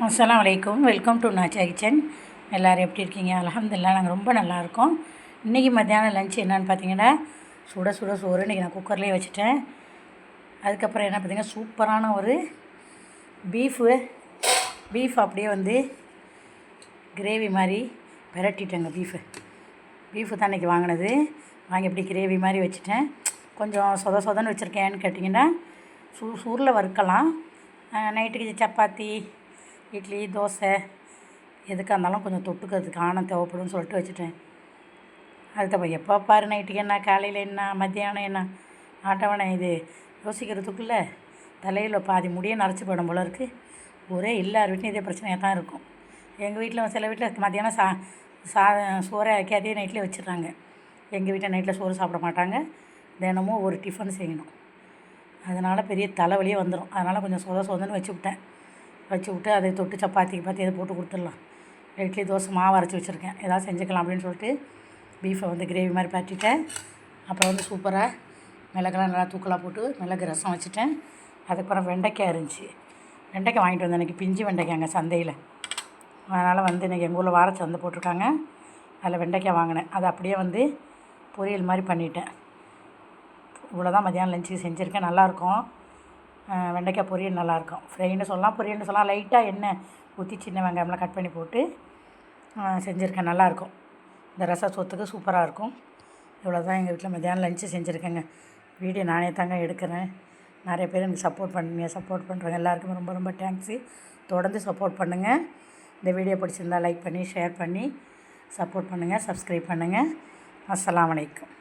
அஸ்ஸலாமு அலைக்கும். Welcome to Nacha kitchen. எல்லோரும் எப்படி இருக்கீங்க? அல்ஹம்துலில்லாஹ் நாங்கள் ரொம்ப நல்லாயிருக்கோம். இன்றைக்கி மத்தியானம் லஞ்ச் என்னென்னு பார்த்தீங்கன்னா, சுட சுட சோறு இன்றைக்கி நான் குக்கர்லேயே வச்சுட்டேன். அதுக்கப்புறம் என்ன பார்த்தீங்கன்னா, சூப்பரான ஒரு பீஃப் அப்படியே வந்து கிரேவி மாதிரி பிரட்டிட்டேங்க. பீஃபு தான் இன்றைக்கி வாங்கினது. வாங்கி எப்படி கிரேவி மாதிரி வச்சுட்டேன். கொஞ்சம் சொதன்னு வச்சுருக்கேன்னு கேட்டிங்கன்னா, சூரில் வறுக்கலாம். நைட்டுக்கு சப்பாத்தி, இட்லி, தோசை எதுக்காக இருந்தாலும் கொஞ்சம் தொட்டுக்கிறதுக்கு ஆணம் தேவைப்படும்னு சொல்லிட்டு வச்சுட்டேன். அதுக்கப்புறம் எப்போ பாரு நைட்டுக்கு என்ன, காலையில் என்ன, மத்தியானம் என்ன, ஆட்டவணை இது யோசிக்கிறதுக்குள்ளே தலையில் பாதி முடியே நரைச்சி போயிடும் போல இருக்குது. ஒரே எல்லார் வீட்லையும் இதே பிரச்சனையாக தான் இருக்கும். எங்கள் வீட்டில் சில வீட்டில் மத்தியானம் சோறை ஆக்கி அதே நைட்லேயே வச்சிடுறாங்க. எங்கள் வீட்டில் நைட்டில் சோறு சாப்பிட மாட்டாங்க. தினமும் ஒரு டிஃபன் செய்யணும். அதனால் பெரிய தலைவலியே வந்துடும். அதனால் கொஞ்சம் சொதன்னு வச்சு விட்டு அதை தொட்டு சப்பாத்திக்கு பார்த்து எதை போட்டு கொடுத்துடலாம். இட்லி, தோசை மாவு அரைச்சி வச்சுருக்கேன். ஏதாவது செஞ்சுக்கலாம் அப்படின்னு சொல்லிட்டு பீஃபை வந்து கிரேவி மாதிரி பரட்டிட்டேன். அப்புறம் வந்து சூப்பராக மிளகெல்லாம் நல்லா தூக்கலாக போட்டு மிளகு ரசம் வச்சுட்டேன். அதுக்கப்புறம் வெண்டைக்காய் இருந்துச்சு. வெண்டைக்காய் வாங்கிட்டு வந்தேன் இன்றைக்கி, பிஞ்சு வெண்டைக்காய்ங்க சந்தையில். அதனால் வந்து இன்றைக்கி எங்கள் ஊரில் வார சந்தை போட்டிருக்காங்க. அதில் வெண்டைக்காய் வாங்கினேன். அதை அப்படியே வந்து பொரியல் மாதிரி பண்ணிட்டேன். இவ்வளோ தான் மத்தியானம் லஞ்சுக்கு செஞ்சுருக்கேன். நல்லாயிருக்கும். வெண்டைக்காய் பொரியல் நல்லாயிருக்கும். ஃப்ரைன்னு சொல்லலாம், பொரியல்னு சொல்லலாம். லைட்டாக எண்ணெய் ஊற்றி சின்ன வெங்காயம்லாம் கட் பண்ணி போட்டு செஞ்சுருக்கேன். நல்லாயிருக்கும். இந்த ரச சோத்துக்கு சூப்பராக இருக்கும். இவ்வளோ தான் எங்கள் வீட்டில் மத்தியானம் லஞ்சு செஞ்சுருக்கேங்க. வீடியோ நானே தாங்க எடுக்கிறேன். நிறைய பேர் எனக்கு சப்போர்ட் பண்ணுறாங்க. எல்லாருக்குமே ரொம்ப ரொம்ப தேங்க்ஸு. தொடர்ந்து சப்போர்ட் பண்ணுங்கள். இந்த வீடியோ பிடிச்சிருந்தால் லைக் பண்ணி, ஷேர் பண்ணி சப்போர்ட் பண்ணுங்கள். சப்ஸ்கிரைப் பண்ணுங்கள். அஸ்ஸலாமு அலைக்கும்.